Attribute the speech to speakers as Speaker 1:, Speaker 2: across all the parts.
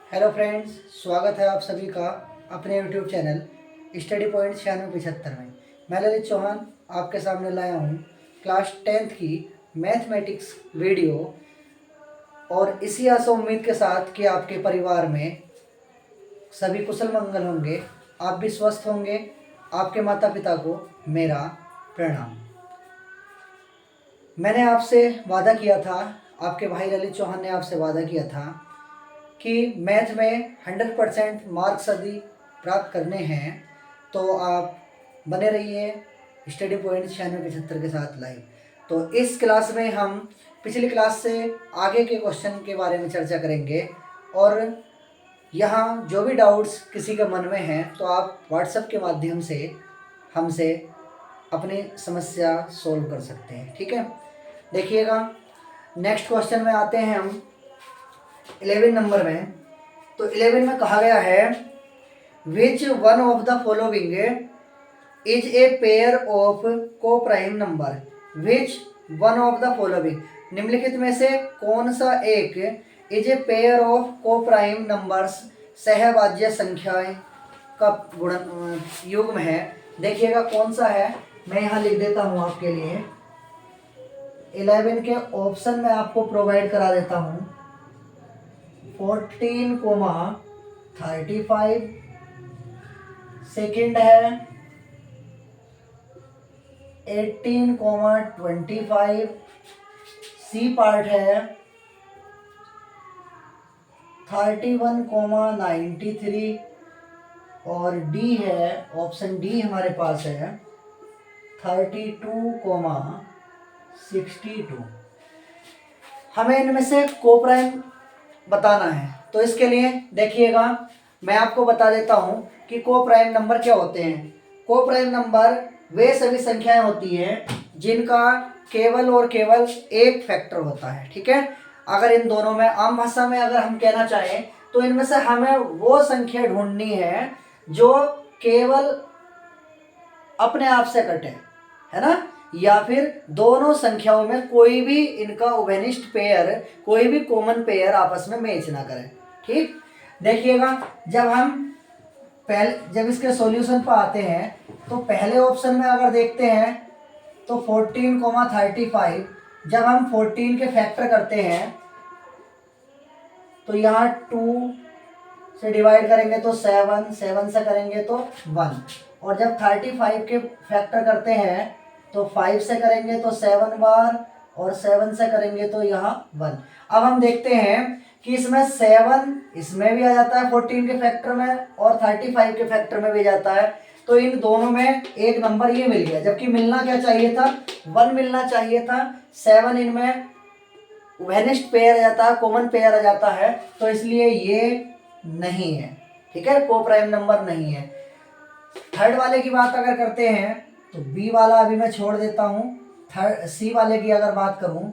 Speaker 1: Hello friends, स्वागत है आप सभी का अपने यूट्यूब चैनल स्टडी पॉइंट 9675 में। मैं ललित चौहान आपके सामने लाया हूँ क्लास 10th की मैथमेटिक्स वीडियो, और इसी आशा उम्मीद के साथ कि आपके परिवार में सभी कुशल मंगल होंगे, आप भी स्वस्थ होंगे। आपके माता पिता को मेरा प्रणाम। मैंने आपसे वादा किया था, आपके भाई ललित चौहान ने आपसे वादा किया था कि मैथ में 100% मार्क्स यदि प्राप्त करने हैं तो आप बने रहिए स्टडी पॉइंट 9675 के साथ लाइव। तो इस क्लास में हम पिछली क्लास से आगे के क्वेश्चन के बारे में चर्चा करेंगे, और यहाँ जो भी डाउट्स किसी के मन में हैं तो आप व्हाट्सएप के माध्यम से हमसे अपनी समस्या सोल्व कर सकते हैं। ठीक है, देखिएगा नेक्स्ट क्वेश्चन में आते हैं हम 11 नंबर में। तो 11 में कहा गया है which one of the following is a pair of coprime number. Which one of the following, निम्नलिखित में से कौन सा एक is a pair of coprime numbers, सहभाज्य संख्याएं का गुणन युग्म है। देखिएगा कौन सा है, मैं यहाँ लिख देता हूँ आपके लिए। 11 के ऑप्शन में आपको प्रोवाइड करा देता हूँ। 14,35, सेकंड है 18,25, सी पार्ट है 31,93, और डी है, ऑप्शन डी हमारे पास है 32,62। हमें इनमें से कोप्राइम बताना है। तो इसके लिए देखिएगा मैं आपको बता देता हूं कि कोप्राइम नंबर क्या होते हैं। कोप्राइम नंबर वे सभी संख्याएं होती हैं जिनका केवल और केवल एक फैक्टर होता है। ठीक है, अगर इन दोनों में आम भाषा में अगर हम कहना चाहें तो इनमें से हमें वो संख्या ढूंढनी है जो केवल अपने आप से कटे, है ना, या फिर दोनों संख्याओं में कोई भी इनका उभयनिष्ठ पेयर, कोई भी कॉमन पेयर आपस में मैच ना करे। ठीक, देखिएगा जब इसके सॉल्यूशन पर आते हैं तो पहले ऑप्शन में अगर देखते हैं तो 14,35, जब हम 14 के फैक्टर करते हैं तो यहाँ 2 से डिवाइड करेंगे तो 7, 7 से करेंगे तो 1, और जब 35 के फैक्टर करते हैं तो 5 से करेंगे तो 7 बार, और 7 से करेंगे तो यहाँ 1। अब हम देखते हैं कि इसमें 7 इसमें भी आ जाता है 14 के फैक्टर में, और 35 के फैक्टर में भी जाता है। तो इन दोनों में एक नंबर ये मिल गया, जबकि मिलना क्या चाहिए था, 1 मिलना चाहिए था। 7 इनमें उभयनिष्ठ पेयर आ जाता है, कॉमन पेयर आ जाता है, तो इसलिए ये नहीं है। ठीक है, कोप्राइम नंबर नहीं है। थर्ड वाले की बात अगर करते हैं तो बी वाला अभी मैं छोड़ देता हूँ। थर्ड सी वाले की अगर बात करूँ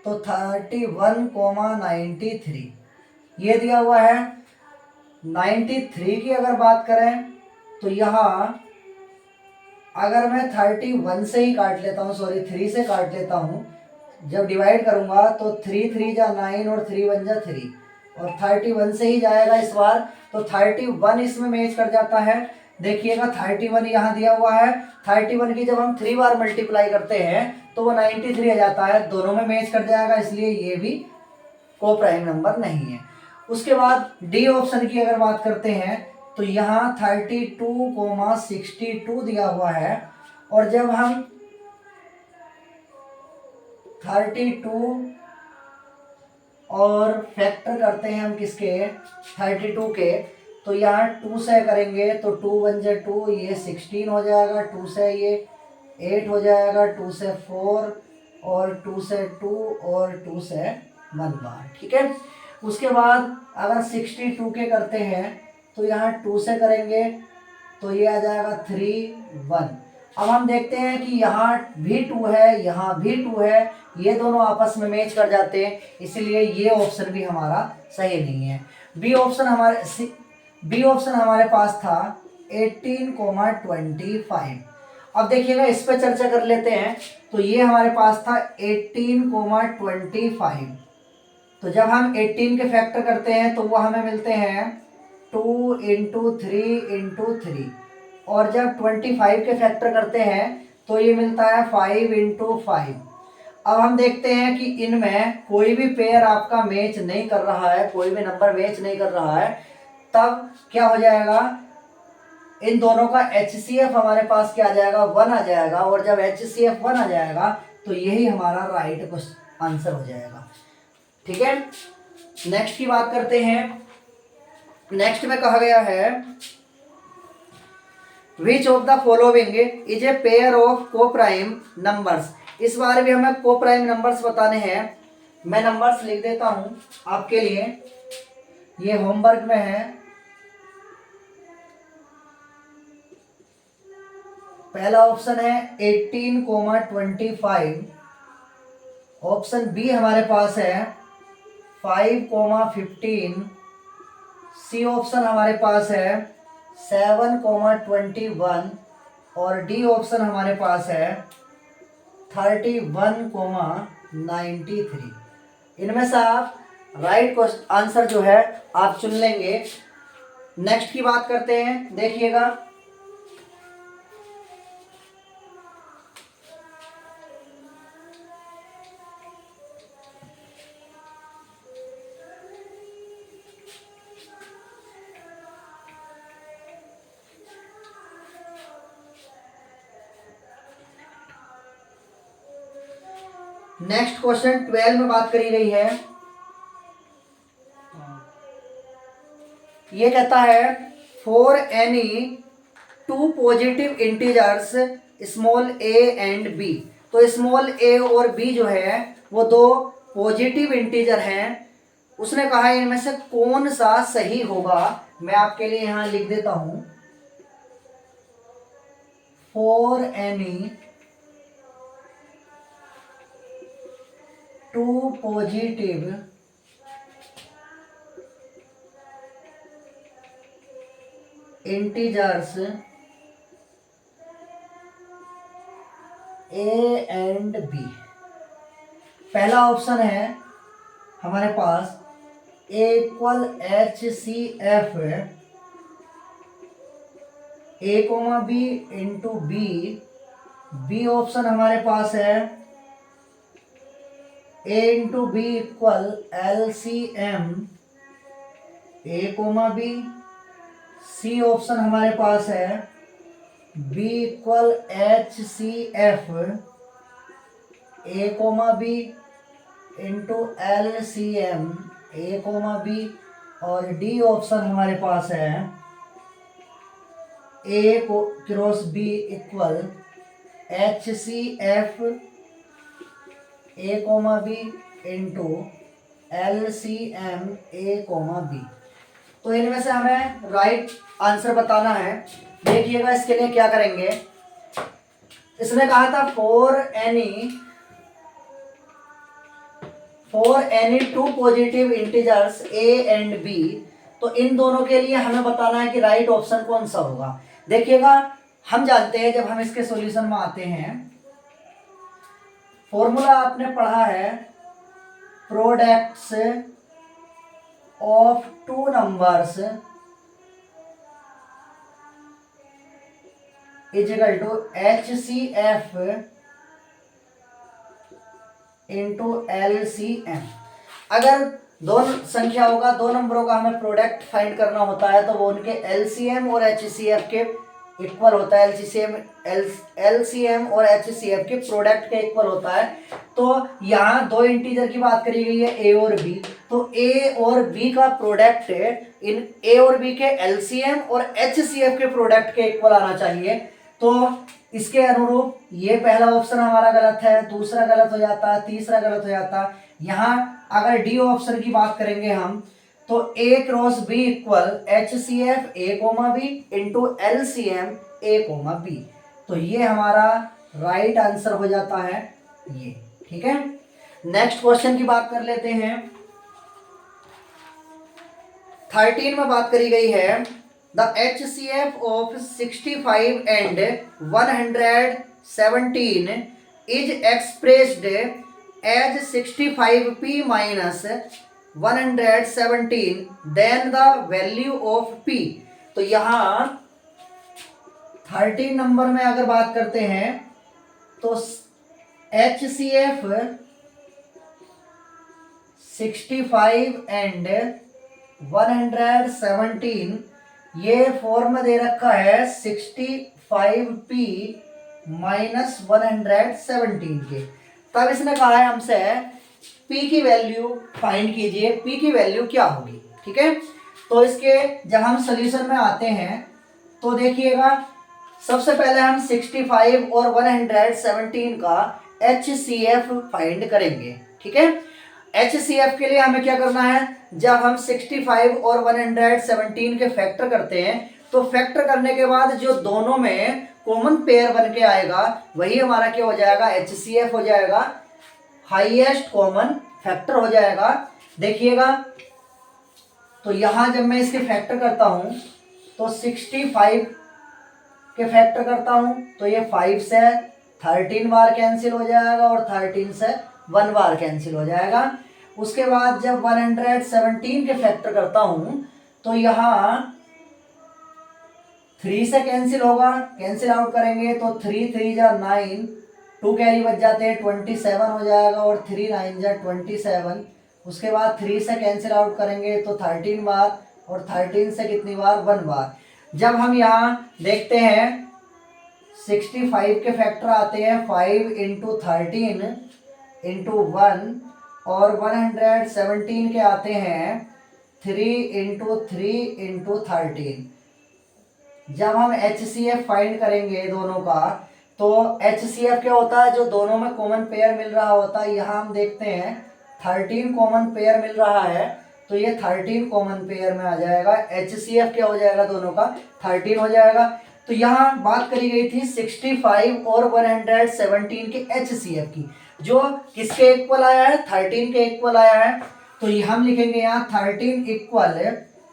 Speaker 1: तो 31,93 ये दिया हुआ है। 93 की अगर बात करें तो यहाँ अगर मैं 31 से ही काट लेता हूँ, सॉरी 3 से काट लेता हूँ, जब डिवाइड करूँगा तो 3 3 जा 9 और 3 1 जा 3, और 31 से ही जाएगा इस बार, तो 31 इसमें मैच कर जाता है। देखिएगा 31 यहाँ दिया हुआ है। 31 की जब हम 3 बार मल्टीप्लाई करते हैं तो वो 93 आ जाता है, दोनों में मैच कर जाएगा, इसलिए ये भी कोप्राइम नंबर नहीं है। उसके बाद डी ऑप्शन की अगर बात करते हैं तो यहाँ 32,62 दिया हुआ है, और जब हम 32 और फैक्टर करते हैं हम किसके, 32 के, तो यहाँ 2 से करेंगे तो 2 1 जा 2, ये 16 हो जाएगा। 2 से ये 8 हो जाएगा, 2 से 4, और 2 से 2, और 2 से 1 बार। ठीक है, उसके बाद अगर 62 के करते हैं तो यहाँ 2 से करेंगे तो ये आ जाएगा 3 1। अब हम देखते हैं कि यहाँ भी 2 है, यहाँ भी 2 है, ये दोनों आपस में मैच कर जाते हैं, इसलिए ये ऑप्शन भी हमारा सही नहीं है। बी ऑप्शन हमारे पास था 18,25। अब देखिएगा इस पे चर्चा कर लेते हैं। तो ये हमारे पास था 18,25, तो जब हम 18 के फैक्टर करते हैं तो वो हमें मिलते हैं 2 इंटू 3 और जब 25 के फैक्टर करते हैं तो ये मिलता है 5 इंटू 5। अब हम देखते हैं कि इनमें कोई भी पेयर आपका मैच नहीं कर रहा है, कोई भी नंबर मैच नहीं कर रहा है, तब क्या हो जाएगा, इन दोनों का HCF हमारे पास क्या आ जाएगा, 1 आ जाएगा। और जब HCF 1 आ जाएगा तो यही हमारा राइट आंसर हो जाएगा। ठीक है, नेक्स्ट की बात करते हैं। नेक्स्ट में कहा गया है which of the following is a pair of coprime numbers. इस बार भी हमें कोप्राइम नंबर्स बताने हैं। मैं नंबर्स लिख देता हूं आपके लिए, ये होमवर्क में है। पहला ऑप्शन है 18,25। ऑप्शन बी हमारे पास है 5,15। सी ऑप्शन हमारे पास है 7,21 और डी ऑप्शन हमारे पास है 31,93। इनमें से आप राइट आंसर जो है आप चुन लेंगे। नेक्स्ट की बात करते हैं, देखिएगा। नेक्स्ट क्वेश्चन 12 में बात करी गई है। ये कहता है for any two positive integers small a and b। तो स्मॉल a और b जो है वो दो पॉजिटिव इंटीजर हैं। उसने कहा इनमें से कौन सा सही होगा। मैं आपके लिए यहां लिख देता हूं, for any two positive integers a and b। पहला ऑप्शन है हमारे पास a equal HCF a comma b into B. B option हमारे पास है a into B equal LCM a comma b। C option हमारे पास है b equal HCF a comma b into LCM a comma b। और D option हमारे पास है a cross b equal HCF a comma b into LCM a comma b। तो इनमें से हमें राइट आंसर बताना है। देखिएगा इसके लिए क्या करेंगे। इसने कहा था for any two positive integers a and b। तो इन दोनों के लिए हमें बताना है कि राइट ऑप्शन कौन सा होगा। देखिएगा, हम जानते हैं जब हम इसके सॉल्यूशन में आते हैं, फॉर्मूला आपने पढ़ा है products of two numbers is equal to HCF into LCM। अगर दो संख्या होगा, दो नंबरों का हमें प्रोडक्ट फाइंड करना होता है तो वो उनके LCM और HCF के इक्वल होता है। LCM और HCF के प्रोडक्ट के इक्वल होता है। तो यहाँ दो इंटीजर की बात करी गई है a और b। तो a और b का प्रोडक्ट इन a और b के LCM और HCF के प्रोडक्ट के इक्वल आना चाहिए। तो इसके अनुरूप ये पहला ऑप्शन हमारा गलत है, दूसरा गलत हो जाता है, तीसरा गलत हो जाता है। यहाँ अगर डी ऑप्शन की बात करेंगे हम, तो a cross b equal HCF a comma b into LCM a comma b। तो ये हमारा राइट आंसर हो जाता है ये। ठीक है, नेक्स्ट क्वेश्चन की बात कर लेते हैं। 13 में बात करी गई है the HCF of 65 and 117 is expressed as 65p minus 117 then the value of P। तो यहाँ 13 नंबर में अगर बात करते हैं तो HCF 65 एंड 117 ये फॉर्म दे रखा है 65P माइनस 117 के। तब इसने कहा है हमसे P की वैल्यू फाइंड कीजिए, P की वैल्यू क्या होगी। ठीक है, तो इसके जब हम सोल्यूशन में आते हैं तो देखिएगा सबसे पहले हम 65 और 117 का HCF फाइंड करेंगे। ठीक है, HCF के लिए हमें क्या करना है, जब हम 65 और 117 के फैक्टर करते हैं तो फैक्टर करने के बाद जो दोनों में कॉमन पेयर बन के आएगा वही हमारा क्या हो जाएगा, HCF हो जाएगा, हाईएस्ट कॉमन फैक्टर हो जाएगा। देखिएगा तो यहां जब मैं इसके फैक्टर करता हूं तो 65 के फैक्टर करता हूं तो ये 5 से 13 बार कैंसिल हो जाएगा और 13 से 1 बार कैंसिल हो जाएगा। उसके बाद जब 117 के फैक्टर करता हूं तो यहाँ 3 से कैंसिल होगा, कैंसिल आउट करेंगे तो 3 3 जा 9, 2 कैरी बच जाते हैं 27 हो जाएगा और 3 9 जा 27। उसके बाद 3 से कैंसिल आउट करेंगे तो 13 बार और 13 से कितनी बार, 1 बार। जब हम यहाँ देखते हैं 65 के फैक्टर आते हैं 5 इंटू 13 इंटू 1 और 117 के आते हैं 3 इंटू 3 इंटू 13। जब हम HCF फाइंड करेंगे दोनों का तो HCF क्या होता है, जो दोनों में कॉमन पेयर मिल रहा होता है। यहाँ हम देखते हैं 13 कॉमन पेयर मिल रहा है तो ये 13 कॉमन पेयर में आ जाएगा। HCF क्या हो जाएगा, दोनों का 13 हो जाएगा। तो यहाँ बात करी गई थी 65 और 117 के HCF की, जो किसके इक्वल आया है, 13 के इक्वल आया है। तो ये हम लिखेंगे यहाँ 13 इक्वल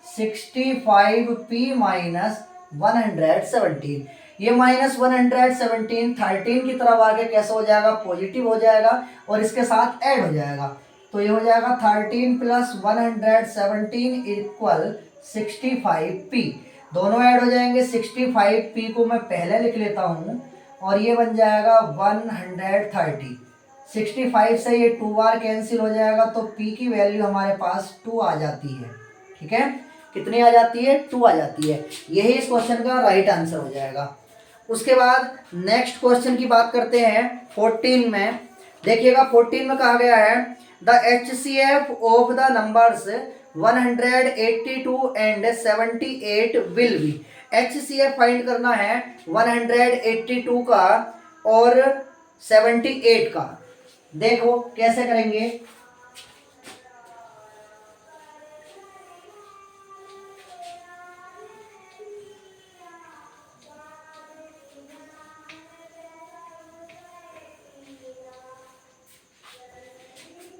Speaker 1: 65P माइनस 117। ये माइनस 117 13 की तरफ आके कैसे हो जाएगा, पॉजिटिव हो जाएगा और इसके साथ ऐड हो जाएगा। तो ये हो जाएगा 13 प्लस 117 इक्वल 65P। दोनों ऐड हो जाएंगे। 65P को मैं पहले लिख लेता हूँ और ये बन जाएगा 130। 65 से ये 2 बार कैंसिल हो जाएगा तो P की वैल्यू हमारे पास 2 आ जाती है। ठीक है, कितनी आ जाती है, 2 आ जाती है। यही इस क्वेश्चन का राइट आंसर हो जाएगा। उसके बाद नेक्स्ट क्वेश्चन की बात करते हैं 14 में। देखिएगा 14 में कहा गया है the HCF of the numbers 182 and 78 will be. HCF find करना है 182 का और 78 का। देखो कैसे करेंगे।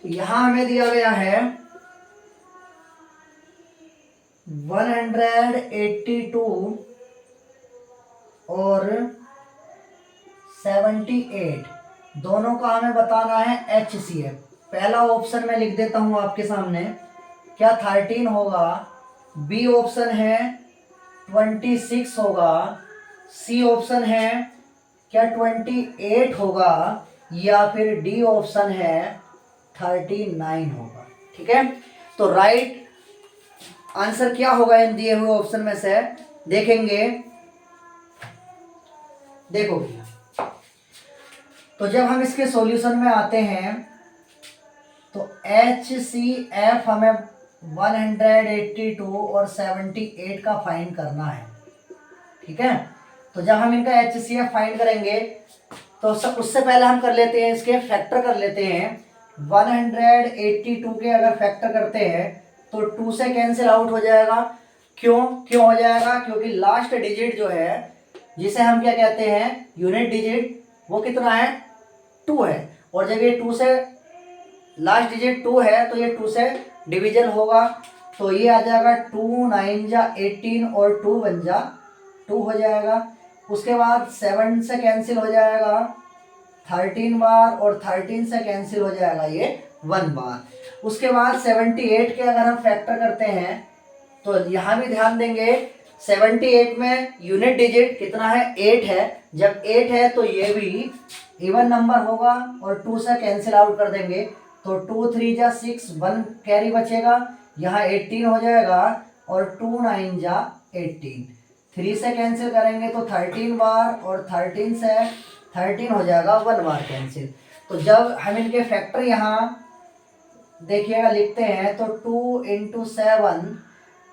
Speaker 1: यहां हमें दिया गया है 182 और 78 दोनों का हमें बताना है HCF। पहला ऑप्शन मैं लिख देता हूं आपके सामने, क्या 13 होगा, बी ऑप्शन है 26 होगा, सी ऑप्शन है क्या 28 होगा, या फिर डी ऑप्शन है 39 होगा। ठीक है, तो राइट आंसर क्या होगा इन दिए हुए ऑप्शन में से, देखेंगे। देखो भैया, तो जब हम इसके सॉल्यूशन में आते हैं तो HCF हमें 182 और 78 का फाइंड करना है। ठीक है, तो जब हम इनका HCF फाइंड करेंगे तो उससे पहले हम कर लेते हैं, इसके फैक्टर कर लेते हैं। 182 के अगर फैक्टर करते हैं तो 2 से कैंसिल आउट हो जाएगा। क्यों हो जाएगा, क्योंकि लास्ट डिजिट जो है, जिसे हम क्या कहते हैं, यूनिट डिजिट, वो कितना है, 2 है। और जब ये 2 से लास्ट डिजिट 2 है तो ये 2 से डिवीजन होगा तो ये आ जाएगा 2 9 जा 18 और 2 1 जा 2 हो जाएगा। उसके बाद 7 से कैंसिल हो जाएगा 13 बार और 13 से कैंसिल हो जाएगा ये 1 बार। उसके बाद 78 के अगर हम फैक्टर करते हैं तो यहाँ भी ध्यान देंगे 78 में यूनिट डिजिट कितना है, 8 है। जब 8 है तो ये भी इवन नंबर होगा और 2 से कैंसिल आउट कर देंगे तो 2 3 जा 6, 1 कैरी बचेगा, यहाँ 18 हो जाएगा और 2 9 जा 18, 3 से कैंसिल करेंगे तो 13 बार और 13 से 13 हो जाएगा 1 बार कैंसिल। तो जब हम इनके फैक्टर यहाँ देखिएगा लिखते हैं तो 2 इंटू 7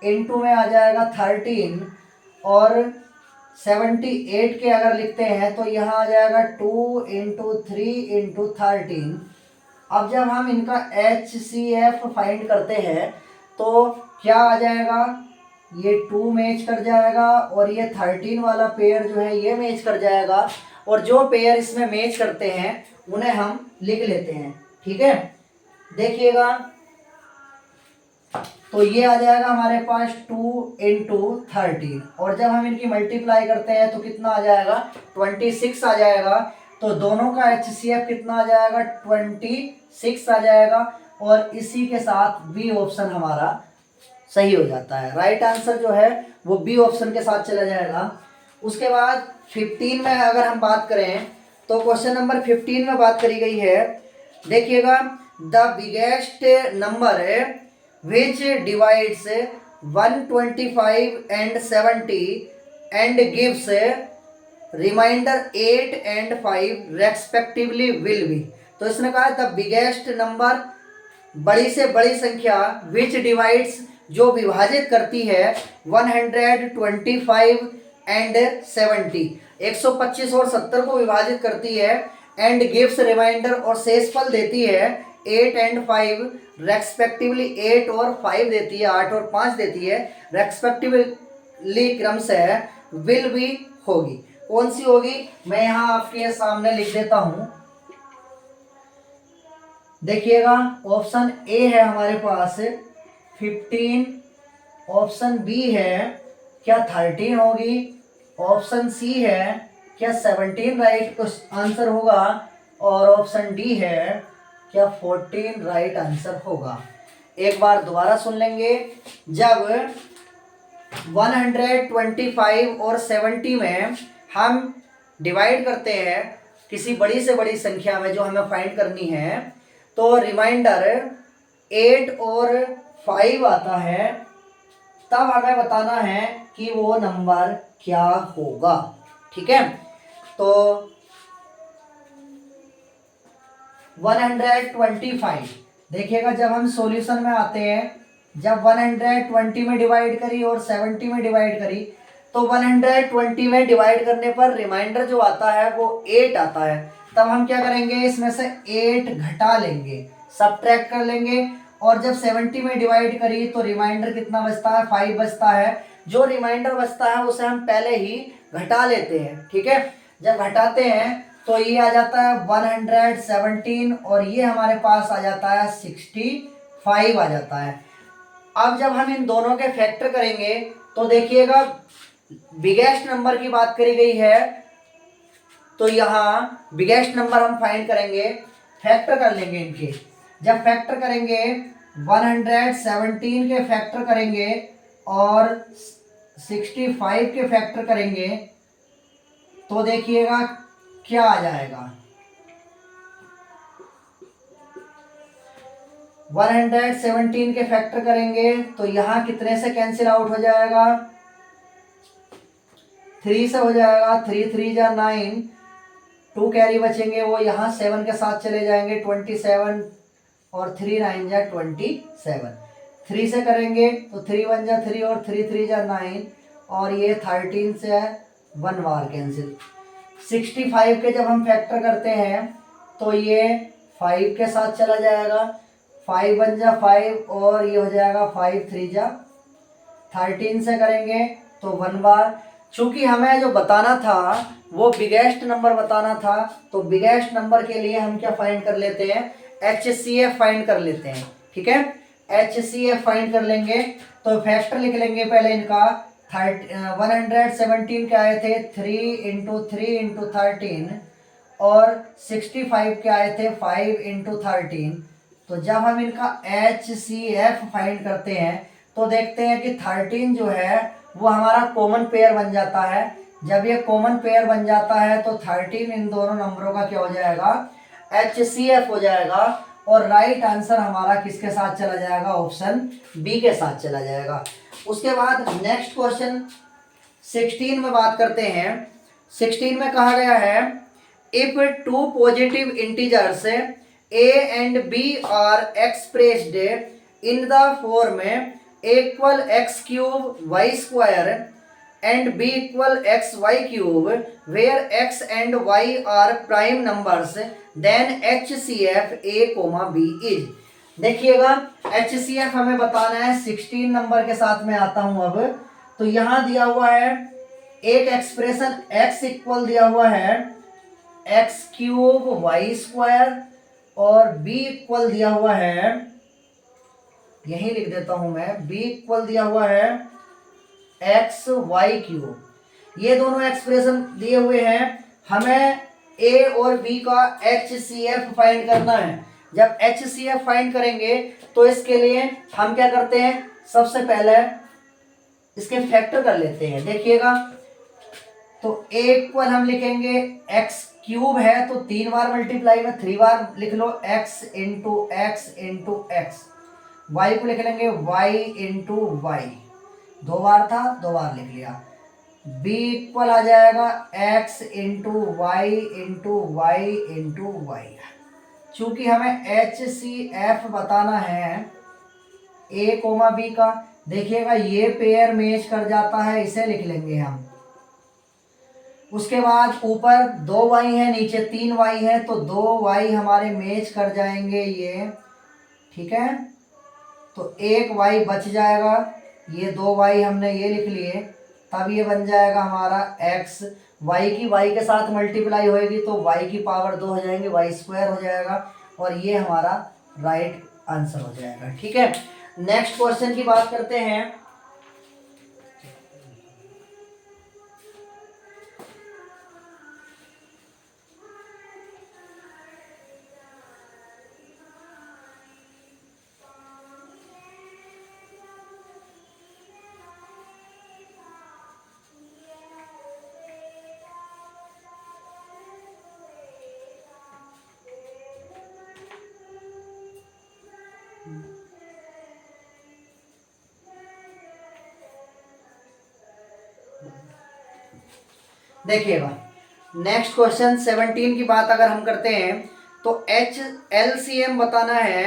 Speaker 1: इंटू में आ जाएगा 13 और 78 के अगर लिखते हैं तो यहाँ आ जाएगा 2 इंटू 3 इंटू 13। अब जब हम इनका HCF फाइंड करते हैं तो क्या आ जाएगा, ये 2 मैच कर जाएगा और ये 13 वाला पेयर जो है ये मैच कर जाएगा, और जो पेयर इसमें मैच करते हैं उन्हें हम लिख लेते हैं। ठीक है, देखिएगा तो ये आ जाएगा हमारे पास 2 इंटू 13 और जब हम इनकी मल्टीप्लाई करते हैं तो कितना आ जाएगा, 26 आ जाएगा। तो दोनों का HCF कितना आ जाएगा, 26 आ जाएगा और इसी के साथ बी ऑप्शन हमारा सही हो जाता है। राइट आंसर जो है वो बी ऑप्शन के साथ चला जाएगा। उसके बाद 15 में अगर हम बात करें तो क्वेश्चन नंबर 15 में बात करी गई है, देखिएगा the biggest number which divides 125 and 70 and gives remainder 8 and 5 respectively will be। तो इसने कहा द बिगेस्ट नंबर, बड़ी से बड़ी संख्या, which divides जो विभाजित करती है 125 and 70 125 और 70 को विभाजित करती है, and gives remainder और शेषफल देती है 8 and 5 रेस्पेक्टिवली, 8 और 5 देती है, 8 और 5 देती है रेस्पेक्टिवली क्रम से विल भी होगी। कौन सी होगी, मैं यहाँ आपके सामने लिख देता हूँ। देखिएगा ऑप्शन ए है हमारे पास 15, ऑप्शन बी है क्या 13 होगी, ऑप्शन सी है क्या 17 राइट आंसर होगा, और ऑप्शन डी है क्या 14 राइट आंसर होगा। एक बार दोबारा सुन लेंगे, जब 125 और 70 में हम डिवाइड करते हैं किसी बड़ी से बड़ी संख्या में जो हमें फाइंड करनी है, तो रिमाइंडर 8 और 5 आता है, तब हमें बताना है कि वो नंबर क्या होगा। ठीक है, तो 125 देखिएगा जब हम सॉल्यूशन में आते हैं, जब 120 में डिवाइड करी और 70 में डिवाइड करी तो 120 में डिवाइड करने पर रिमाइंडर जो आता है वो 8 आता है। तब हम क्या करेंगे, इसमें से 8 घटा लेंगे, सबट्रैक्ट कर लेंगे, और जब 70 में डिवाइड करी तो रिमाइंडर कितना बचता है, 5 बचता है। जो रिमाइंडर बचता है उसे हम पहले ही घटा लेते हैं। ठीक है, जब घटाते हैं तो ये आ जाता है 117 और ये हमारे पास आ जाता है 65 आ जाता है। अब जब हम इन दोनों के फैक्टर करेंगे तो देखिएगा बिगेस्ट नंबर की बात करी गई है, तो यहाँ बिगेस्ट नंबर हम फाइंड करेंगे, फैक्टर कर लेंगे इनके। जब फैक्टर करेंगे 117 के फैक्टर करेंगे और 65 के फैक्टर करेंगे तो देखिएगा क्या आ जाएगा, 117 के फैक्टर करेंगे तो यहाँ कितने से कैंसिल आउट हो जाएगा, 3 से हो जाएगा, 3 3 जा 9, 2 कैरी बचेंगे, वो यहाँ 7 के साथ चले जाएंगे, 27 और 3 9 जा 27। 3 से करेंगे तो 3 1 जा 3 और 3 3 जा 9 और ये 13 से 1 बार कैंसिल। 65 के जब हम फैक्टर करते हैं तो ये 5 के साथ चला जाएगा, 5 1 जा 5 और ये हो जाएगा 5 3 जा 13 से करेंगे तो 1 बार। चूंकि हमें जो बताना था वो बिगेस्ट नंबर बताना था, तो बिगेस्ट नंबर के लिए हम क्या फाइंड कर लेते हैं, HCF फाइंड कर लेते हैं। ठीक है, HCF फाइंड कर लेंगे तो फैक्टर लिख लेंगे पहले इनका। 117 के आए थे 3 इंटू 3 इंटू 13 और 65 के आए थे 5 इंटू 13, तो जब हम इनका HCF फाइंड करते हैं तो देखते हैं कि 13 जो है वो हमारा कॉमन पेयर बन जाता है। जब ये कॉमन पेयर बन जाता है तो 13 इन दोनों नंबरों का क्या हो जाएगा, HCF हो जाएगा। और राइट आंसर हमारा किसके साथ चला जाएगा, ऑप्शन बी के साथ चला जाएगा। उसके बाद नेक्स्ट क्वेश्चन 16 में बात करते हैं। 16 में कहा गया है if two positive integers a and b are expressed in the form equal x cube y square and b equal x y cube where x and y are prime numbers then HCF a, b is। देखिएगा HCF हमें बताना है 16 number के साथ में आता हूं। अब तो यहां दिया हुआ है एक एक्सप्रेशन x इक्वल दिया हुआ है एक्स क्यूब वाई स्क्वायर और b इक्वल दिया हुआ है, यही लिख देता हूं मैं, b इक्वल दिया हुआ है एक्स वाई क्यूब। ये दोनों एक्सप्रेशन दिए हुए हैं, हमें a और b का HCF फाइंड करना है। जब HCF फाइंड करेंगे तो इसके लिए हम क्या करते हैं, सबसे पहले इसके फैक्टर कर लेते हैं। देखिएगा तो a इक्वल हम लिखेंगे एक्स क्यूब है तो 3 बार मल्टीप्लाई में 3 बार लिख लो x into X into X. Y को लिख लेंगे y इंटू वाई, 2 बार था 2 बार लिख लिया। b इक्वल आ जाएगा x into Y into Y into Y. चूंकि हमें HCF बताना है a कोमा b का, देखिएगा ये पेयर मैच कर जाता है, इसे लिख लेंगे हम। उसके बाद ऊपर 2y है नीचे 3y है तो 2y हमारे मैच कर जाएंगे ये, ठीक है। तो 1y बच जाएगा, ये 2y हमने ये लिख लिए, तब ये बन जाएगा हमारा x। y की y के साथ मल्टीप्लाई होएगी तो y की पावर 2 हो जाएंगे, y स्क्वायर हो जाएगा और ये हमारा राइट आंसर हो जाएगा, ठीक है। नेक्स्ट क्वेश्चन की बात करते हैं। देखिएगा नेक्स्ट क्वेश्चन 17 की बात अगर हम करते हैं तो LCM बताना है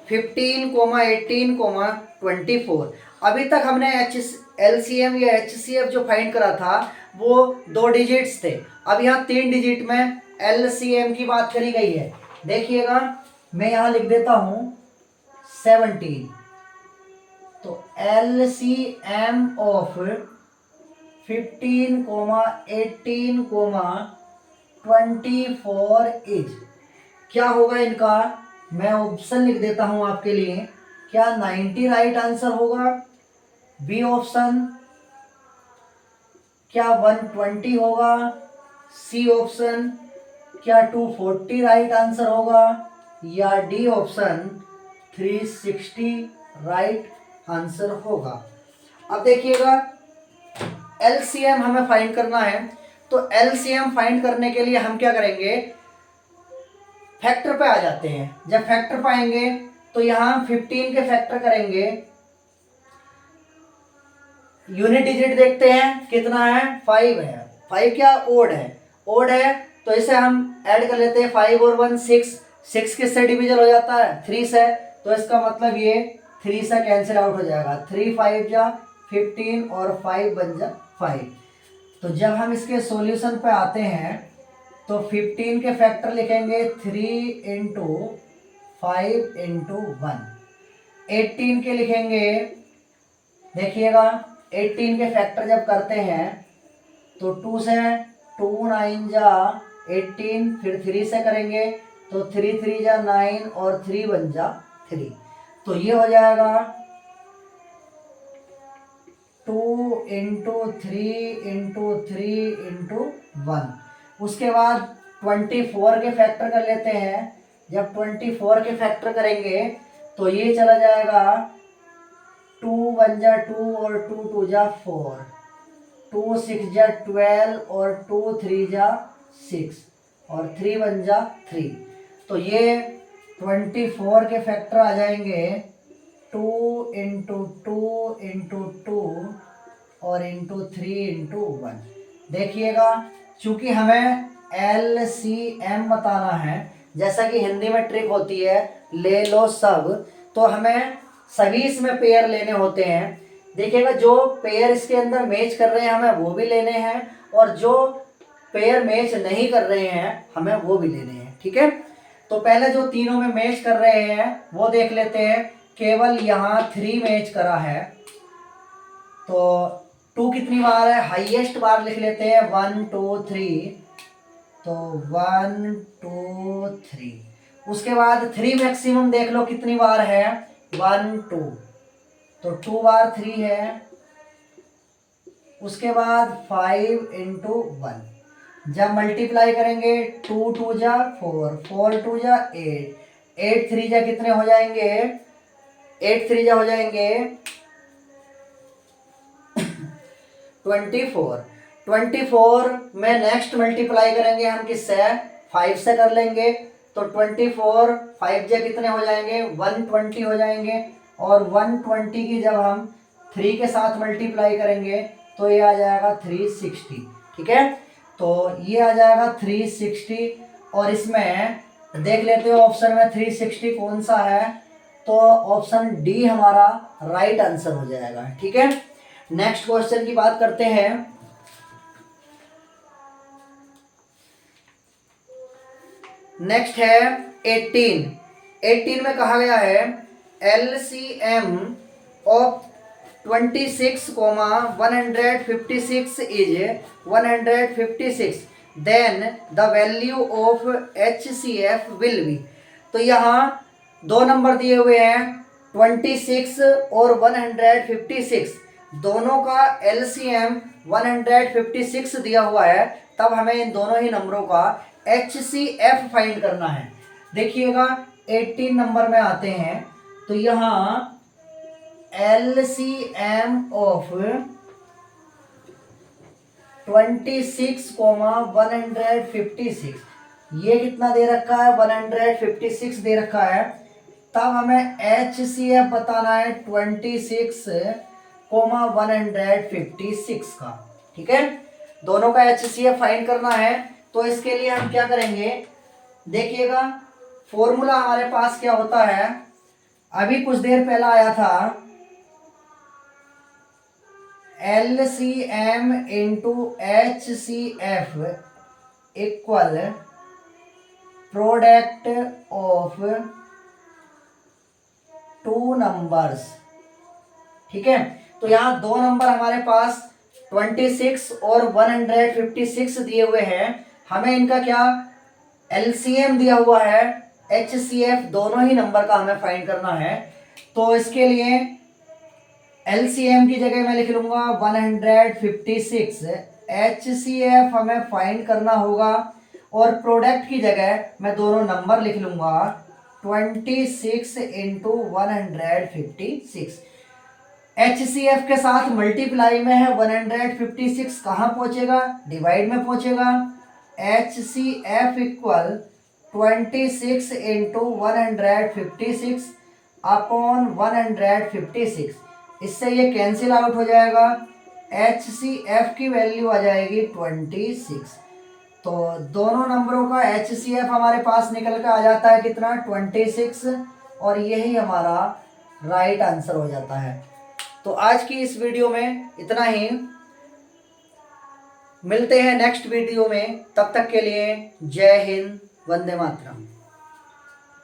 Speaker 1: 15, 18, 24। अभी तक हमने LCM या HCF जो फाइंड करा था वो 2 डिजिट्स थे, अब यहाँ 3 डिजिट में LCM की बात करी गई है। देखिएगा मैं यहाँ लिख देता हूँ 17। तो LCM ऑफ 15, 18, 24 इज क्या होगा इनका, मैं ऑप्शन लिख देता हूं आपके लिए। क्या 90 राइट आंसर होगा, बी ऑप्शन। क्या 120 होगा, सी ऑप्शन। क्या 240 राइट आंसर होगा, या डी ऑप्शन 360 राइट आंसर होगा। अब देखिएगा LCM हमें फाइंड करना है, तो LCM फाइंड करने के लिए हम क्या करेंगे, फैक्टर पे आ जाते हैं। जब फैक्टर पाएंगे तो यहाँ 15 के फैक्टर करेंगे, यूनिट डिजिट देखते हैं कितना है, 5 है। 5 क्या ओड है, ओड है तो इसे हम ऐड कर लेते हैं, 5 और 1 6, 6 किससे डिविजन हो जाता है, 3 से, तो इसका मतलब ये 3 से कैंसिल आउट हो जाएगा। 3 5 जा 15 और 5 बन जा 5। तो जब हम इसके सॉल्यूशन पे आते हैं तो 15 के फैक्टर लिखेंगे 3 इंटू 5 इंटू 1। 18 के लिखेंगे, देखिएगा 18 के फैक्टर जब करते हैं तो 2 से 2 9 जा 18, फिर 3 से करेंगे तो 3 3 जा 9 और 3 बन जा 3। तो ये हो जाएगा 2 इंटू 3 इंटू 3 इंटू 1। उसके बाद 24 के फैक्टर कर लेते हैं, जब 24 के फैक्टर करेंगे तो ये चला जाएगा 2 1 जा 2 और 2 2 जा 4, 2 6 जा 12 और 2 3 जा 6 और 3 1 जा 3। तो ये 24 के फैक्टर आ जाएंगे 2 इंटू 2 इंटू 2 और इंटू 3 इंटू 1। देखिएगा, चूंकि हमें LCM बताना है, जैसा कि हिंदी में ट्रिक होती है ले लो सब, तो हमें सभी इसमें पेयर लेने होते हैं। देखिएगा, जो पेयर इसके अंदर मैच कर रहे हैं हमें वो भी लेने हैं, और जो पेयर मैच नहीं कर रहे हैं हमें वो भी लेने हैं। ठीक है, तो पहले जो तीनों में मैच कर रहे हैं वो देख लेते हैं। केवल यहाँ 3 मैच करा है, तो 2 कितनी बार है, हाईएस्ट बार लिख लेते हैं 1 2 3, तो 1 2 3। उसके बाद 3 मैक्सिमम देख लो कितनी बार है, 1 2, तो 2 बार 3 है। उसके बाद 5 इंटू 1, जब मल्टीप्लाई करेंगे 2 2 जा 4, 4 2 जा 8, 8 3 जा कितने हो जाएंगे, 8 3 जा हो जाएंगे 24। 24 में नेक्स्ट मल्टीप्लाई करेंगे हम किससे, 5 से कर लेंगे, तो 24 5 जा कितने हो जाएंगे, 120 हो जाएंगे। और 120 की जब हम 3 के साथ मल्टीप्लाई करेंगे तो ये आ जाएगा 360। ठीक है, तो ये आ जाएगा 360, और इसमें देख लेते हो ऑप्शन में 360 कौन सा है, तो ऑप्शन डी हमारा राइट आंसर हो जाएगा। ठीक है, नेक्स्ट क्वेश्चन की बात करते हैं। नेक्स्ट है 18 में कहा गया है LCM of 26, 156 is 156, then the value of HCF will be. तो यहाँ 2 नंबर दिए हुए हैं 26 और 156, दोनों का LCM 156 दिया हुआ है, तब हमें इन दोनों ही नंबरों का HCF फाइंड करना है। देखिएगा 18 नंबर में आते हैं, तो यहाँ LCM ऑफ 26, 156, ये कितना दे रखा है, 156 दे रखा है, तब हमें HCF बताना है 26, 156 का। ठीक है, दोनों का HCF फाइंड करना है, तो इसके लिए हम क्या करेंगे, देखिएगा फॉर्मूला हमारे पास क्या होता है, अभी कुछ देर पहला आया था LCM into HCF equal product of 2 numbers. ठीक है, तो यहाँ 2 नंबर हमारे पास 26 और 156 दिए हुए हैं, हमें इनका क्या LCM दिया हुआ है, HCF दोनों ही नंबर का हमें फाइंड करना है। तो इसके लिए LCM की जगह मैं लिख लूंगा 156, HCF हमें फाइंड करना होगा, और प्रोडक्ट की जगह मैं दोनों नंबर लिख लूंगा 26 इंटू 156। HCF के साथ मल्टीप्लाई में है 156, कहाँ पहुंचेगा, डिवाइड में पहुंचेगा। HCF इक्वल 26 इंटू 156 अपॉन 156, इससे ये कैंसिल आउट हो जाएगा। HCF की वैल्यू आ जाएगी 26, तो दोनों नंबरों का HCF हमारे पास निकल कर आ जाता है कितना, 26, और यही हमारा राइट आंसर हो जाता है। तो आज की इस वीडियो में इतना ही, मिलते हैं नेक्स्ट वीडियो में, तब तक के लिए जय हिंद, वंदे मातरम।